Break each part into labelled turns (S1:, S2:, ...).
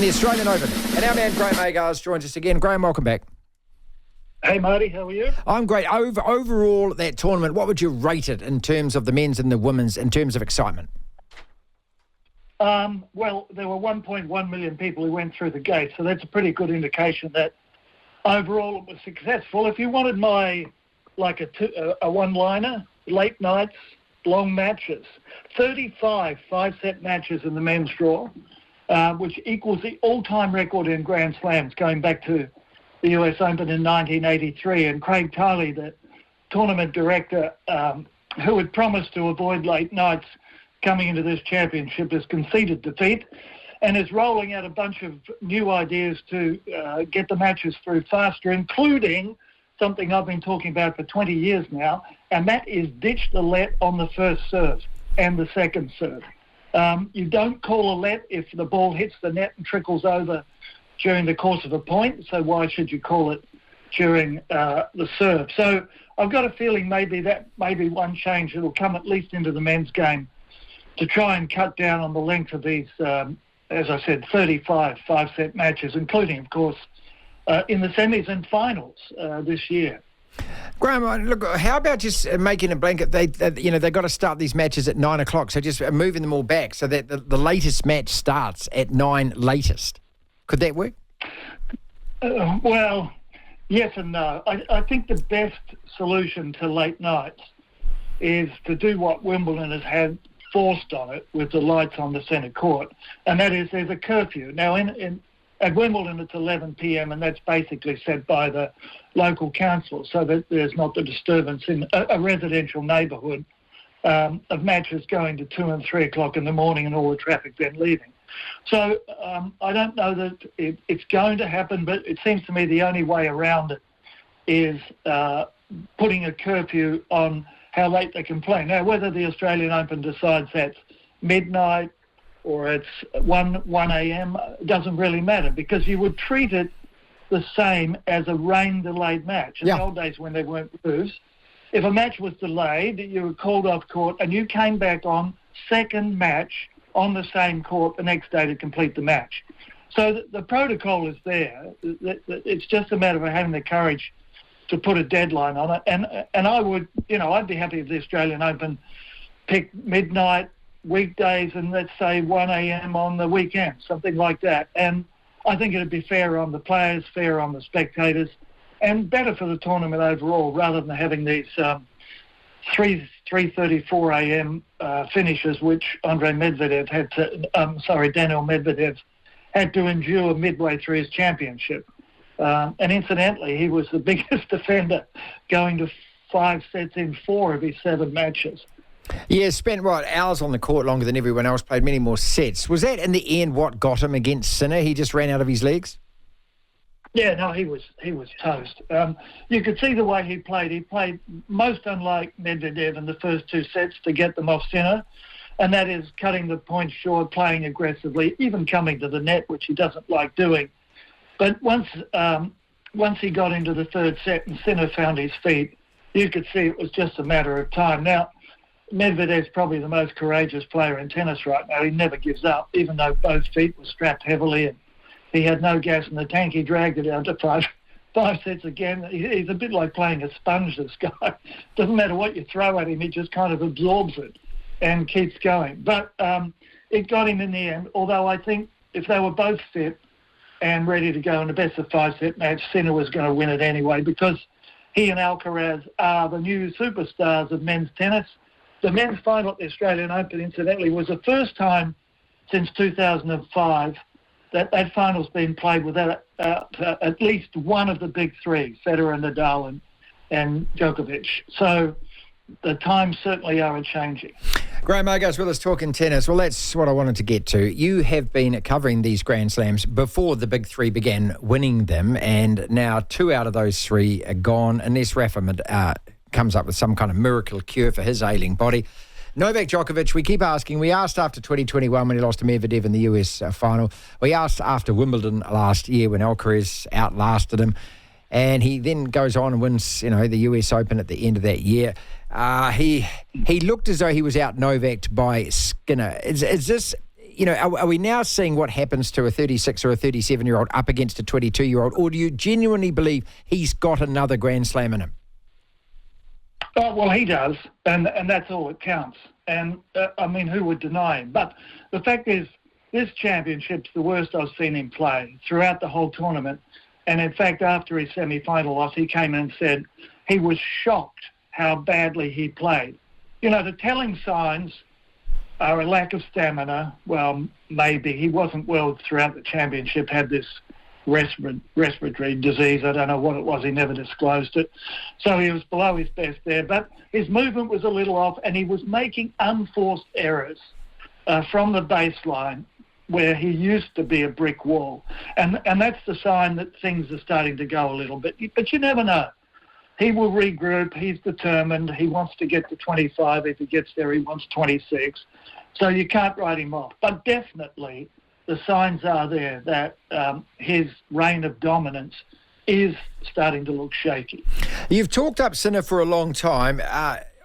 S1: and the Australian Open. And our man Graeme Agars joins us again. Graeme, welcome back.
S2: Hey, Marty, how are you?
S1: I'm great. Overall, that tournament, what would you rate it in terms of the men's and the women's, in terms of excitement?
S2: Well, there were 1.1 million people who went through the gate, so that's a pretty good indication that overall it was successful. If you wanted a one-liner, late nights, long matches, 35 five-set matches in the men's draw, which equals the all-time record in Grand Slams going back to the US Open in 1983. And Craig Tiley, the tournament director, who had promised to avoid late nights coming into this championship, has conceded defeat and is rolling out a bunch of new ideas to get the matches through faster, including something I've been talking about for 20 years now, and that is ditch the let on the first serve and the second serve. You don't call a let if the ball hits the net and trickles over during the course of a point, so why should you call it during the serve? So I've got a feeling maybe one change that will come at least into the men's game to try and cut down on the length of these, as I said, 35 five-set matches, including, of course, in the semis and finals this year.
S1: Graeme, look, how about just making a blanket? They've got to start these matches at 9 o'clock, so just moving them all back so that the latest match starts at 9 latest. Could that work?
S2: Well, yes and no. I think the best solution to late nights is to do what Wimbledon has had forced on it with the lights on the centre court, and that is there's a curfew. Now, at Wimbledon it's 11 p.m, and that's basically set by the local council so that there's not the disturbance in a residential neighbourhood of matches going to 2 and 3 o'clock in the morning and all the traffic then leaving. So I don't know that it's going to happen, but it seems to me the only way around it is putting a curfew on how late they can play. Now, whether the Australian Open decides that's midnight or it's 1 a.m. doesn't really matter, because you would treat it the same as a rain-delayed match. In the old days when they weren't roofs, if a match was delayed, you were called off court and you came back on second match on the same court the next day to complete the match. So the protocol is there. It's just a matter of having the courage to put a deadline on it. And I would, I'd be happy if the Australian Open picked midnight weekdays and let's say 1 a.m. on the weekend, something like that. And I think it'd be fair on the players, fair on the spectators, and better for the tournament overall, rather than having these 3:34 a.m. finishes, which Daniil Medvedev had to endure midway through his championship. And incidentally, he was the biggest defender, going to 5 sets in 4 of his 7 matches.
S1: Yeah, spent, hours on the court longer than everyone else, played many more sets. Was that, in the end, what got him against Sinner? He just ran out of his legs?
S2: Yeah, no, he was toast. You could see the way he played. He played most unlike Medvedev in the first 2 sets to get them off Sinner, and that is cutting the points short, playing aggressively, even coming to the net, which he doesn't like doing. But once he got into the 3rd set and Sinner found his feet, you could see it was just a matter of time. Now, Medvedev's probably the most courageous player in tennis right now. He never gives up, even though both feet were strapped heavily and he had no gas in the tank. He dragged it out to 5 sets again. He's a bit like playing a sponge, this guy. Doesn't matter what you throw at him, he just kind of absorbs it and keeps going. But it got him in the end, although I think if they were both fit and ready to go in a best-of-5 set match, Sinner was going to win it anyway, because he and Alcaraz are the new superstars of men's tennis. The men's final at the Australian Open, incidentally, was the first time since 2005 that final's been played without at least one of the big 3, Federer, Nadal and Djokovic. So the times certainly are changing.
S1: Graeme Agars with us talking tennis. Well, that's what I wanted to get to. You have been covering these Grand Slams before the big 3 began winning them, and now 2 out of those 3 are gone, unless Rafa comes up with some kind of miracle cure for his ailing body. Novak Djokovic, we keep asking. We asked after 2021 when he lost to Medvedev in the US final. We asked after Wimbledon last year when Alcaraz outlasted him. And he then goes on and wins, the US Open at the end of that year. He looked as though he was out Novak'd by Skinner. Is this, are we now seeing what happens to a 36 or a 37-year-old up against a 22-year-old, or do you genuinely believe he's got another Grand Slam in him?
S2: Oh, well, he does, and that's all that counts. And, who would deny him? But the fact is, this championship's the worst I've seen him play throughout the whole tournament. And, in fact, after his semi-final loss, he came in and said he was shocked how badly he played. The telling signs are a lack of stamina. Well, maybe. He wasn't well throughout the championship, had this respiratory disease. I don't know what it was. He never disclosed it. So he was below his best there. But his movement was a little off, and he was making unforced errors from the baseline where he used to be a brick wall. And that's the sign that things are starting to go a little bit. But you never know. He will regroup. He's determined. He wants to get to 25. If he gets there, he wants 26. So you can't write him off. But definitely the signs are there that his reign of dominance is starting to look shaky.
S1: You've talked up Sinner for a long time.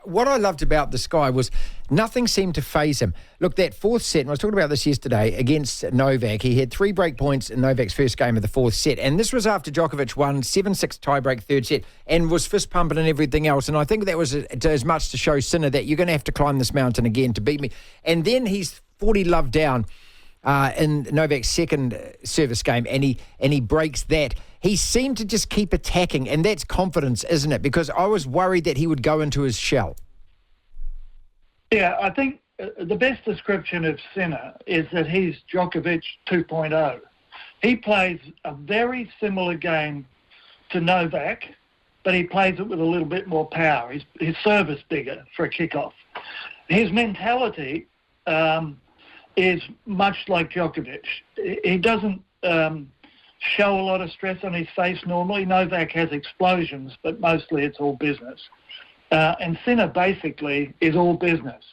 S1: What I loved about this guy was nothing seemed to faze him. Look, that fourth set, and I was talking about this yesterday, against Novak, he had 3 break points in Novak's first game of the fourth set, and this was after Djokovic won 7-6 tiebreak third set and was fist-pumping and everything else, and I think that was as much to show Sinner that you're going to have to climb this mountain again to beat me. And then he's 40 love down in Novak's second service game, and he breaks that. He seemed to just keep attacking, and that's confidence, isn't it? Because I was worried that he would go into his shell.
S2: Yeah, I think the best description of Sinner is that he's Djokovic 2.0. He plays a very similar game to Novak, but he plays it with a little bit more power. His serve is bigger for a kickoff. His mentality is much like Djokovic. He doesn't show a lot of stress on his face normally. Novak has explosions, but mostly it's all business. And Sinner basically is all business.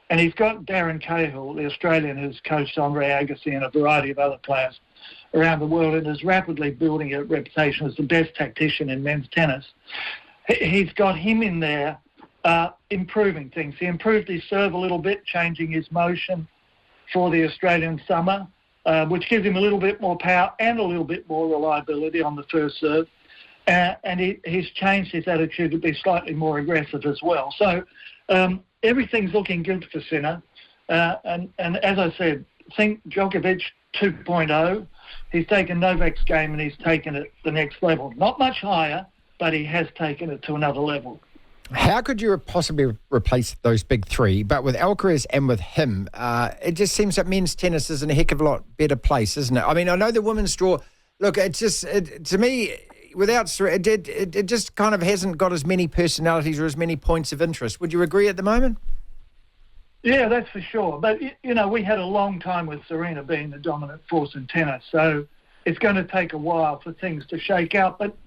S2: And he's got Darren Cahill, the Australian who's coached Andre Agassi and a variety of other players around the world and is rapidly building a reputation as the best tactician in men's tennis. He's got him in there improving things. He improved his serve a little bit, changing his motion for the Australian summer, which gives him a little bit more power and a little bit more reliability on the first serve. And he's changed his attitude to be slightly more aggressive as well. So everything's looking good for Sinner. And as I said, think Djokovic 2.0. He's taken Novak's game and he's taken it the next level. Not much higher, but he has taken it to another level.
S1: How could you possibly replace those big three? But with Alcaraz and with him, it just seems that men's tennis is in a heck of a lot better place, isn't it? I mean, I know the women's draw. Look, it's just, to me, it just kind of hasn't got as many personalities or as many points of interest. Would you agree at the moment?
S2: Yeah, that's for sure. But, we had a long time with Aryna being the dominant force in tennis, so it's going to take a while for things to shake out. But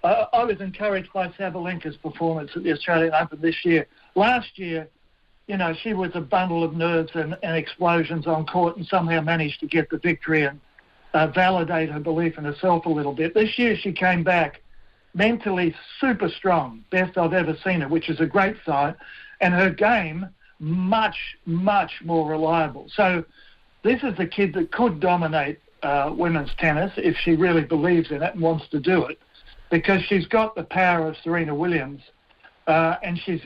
S2: I was encouraged by Sabalenka's performance at the Australian Open this year. Last year, she was a bundle of nerves and explosions on court and somehow managed to get the victory and validate her belief in herself a little bit. This year she came back mentally super strong, best I've ever seen her, which is a great sign, and her game much, much more reliable. So this is the kid that could dominate women's tennis if she really believes in it and wants to do it, because she's got the power of Serena Williams, and she's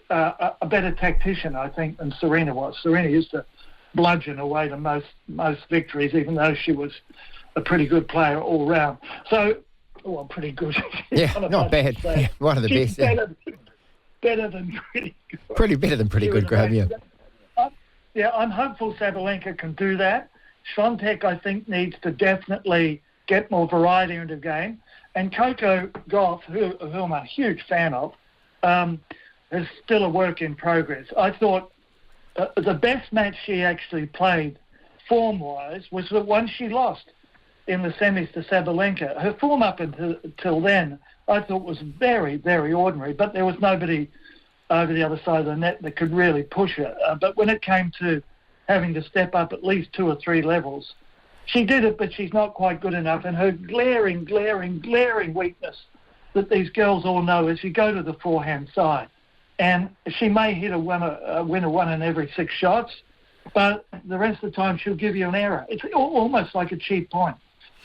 S2: a better tactician, I think, than Serena was. Serena used to bludgeon away to most victories, even though she was a pretty good player all round. So, pretty good.
S1: Yeah, not bad. Yeah, one of the best.
S2: Better than pretty good.
S1: Pretty better than pretty good, Graeme, yeah.
S2: I'm hopeful Sabalenka can do that. Swiatek, I think, needs to definitely get more variety into the game. And Coco Gauff, who I'm a huge fan of, is still a work in progress. I thought the best match she actually played form-wise was the one she lost in the semis to Sabalenka. Her form up until then I thought was very, very ordinary, but there was nobody over the other side of the net that could really push her. But when it came to having to step up at least 2 or 3 levels, she did it, but she's not quite good enough. And her glaring weakness that these girls all know is you go to the forehand side. And she may hit a winner 1 in every 6 shots, but the rest of the time she'll give you an error. It's almost like a cheap point.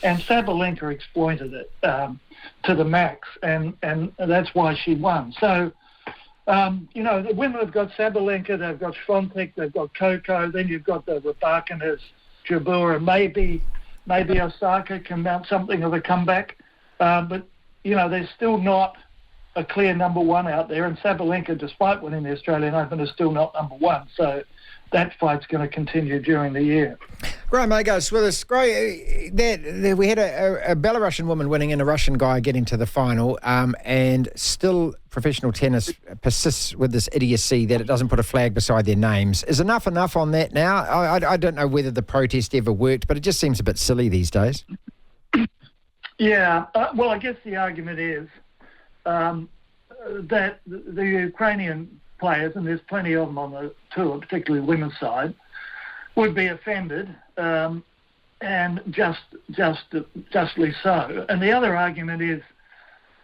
S2: And Sabalenka exploited it to the max, and that's why she won. So, the women have got Sabalenka, they've got Świątek, they've got Coco, then you've got the Rabakinas, Jabeur, and maybe Osaka can mount something of a comeback. But, there's still not a clear number one out there, and Sabalenka, despite winning the Australian Open, is still not number one. So that fight's going to continue during the year.
S1: Graeme Agars with us. We had a Belarusian woman winning and a Russian guy getting to the final, and still professional tennis persists with this idiocy that it doesn't put a flag beside their names. Is enough on that now? I don't know whether the protest ever worked, but it just seems a bit silly these days.
S2: Yeah, well, I guess the argument is that the Ukrainian players, and there's plenty of them on the tour, particularly women's side, would be offended, and justly so. And the other argument is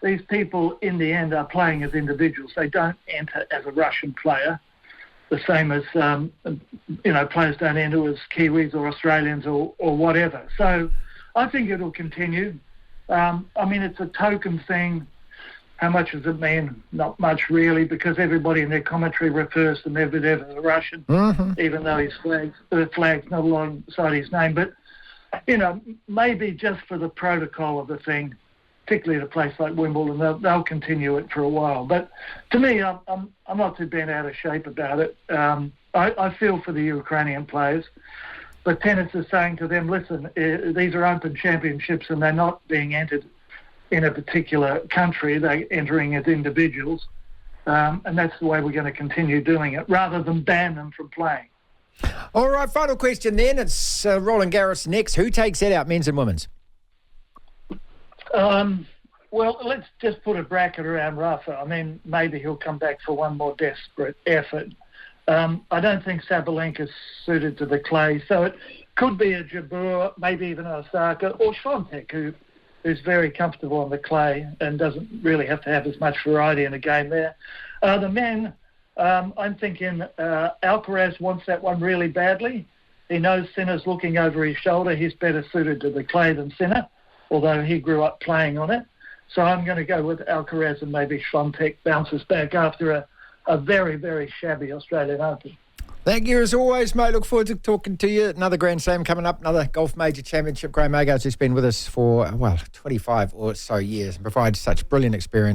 S2: these people in the end are playing as individuals. They don't enter as a Russian player, the same as players don't enter as Kiwis or Australians or whatever. So I think it'll continue. It's a token thing. How much does it mean? Not much, really, because everybody in their commentary refers to Medvedev as a Russian, even though his flag's not alongside his name. But, maybe just for the protocol of the thing, particularly at a place like Wimbledon, they'll continue it for a while. But to me, I'm not too bent out of shape about it. I feel for the Ukrainian players. But tennis is saying to them, listen, these are open championships and they're not being entered in a particular country. They're entering as individuals. And that's the way we're going to continue doing it, rather than ban them from playing.
S1: All right, final question then. It's Roland Garros next. Who takes that out, men's and women's?
S2: Well, let's just put a bracket around Rafa. Maybe he'll come back for one more desperate effort. I don't think Sabalenka's suited to the clay, so it could be a Jabeur, maybe even Osaka, or Świątek, who's very comfortable on the clay and doesn't really have to have as much variety in the game there. The men, I'm thinking Alcaraz wants that one really badly. He knows Sinner's looking over his shoulder. He's better suited to the clay than Sinner, although he grew up playing on it. So I'm going to go with Alcaraz, and maybe Świątek bounces back after a very, very shabby Australian Open.
S1: Thank you as always, mate. Look forward to talking to you. Another Grand Slam coming up, another Golf Major Championship. Graeme Agars, who's been with us for, 25 or so years and provides such brilliant experience.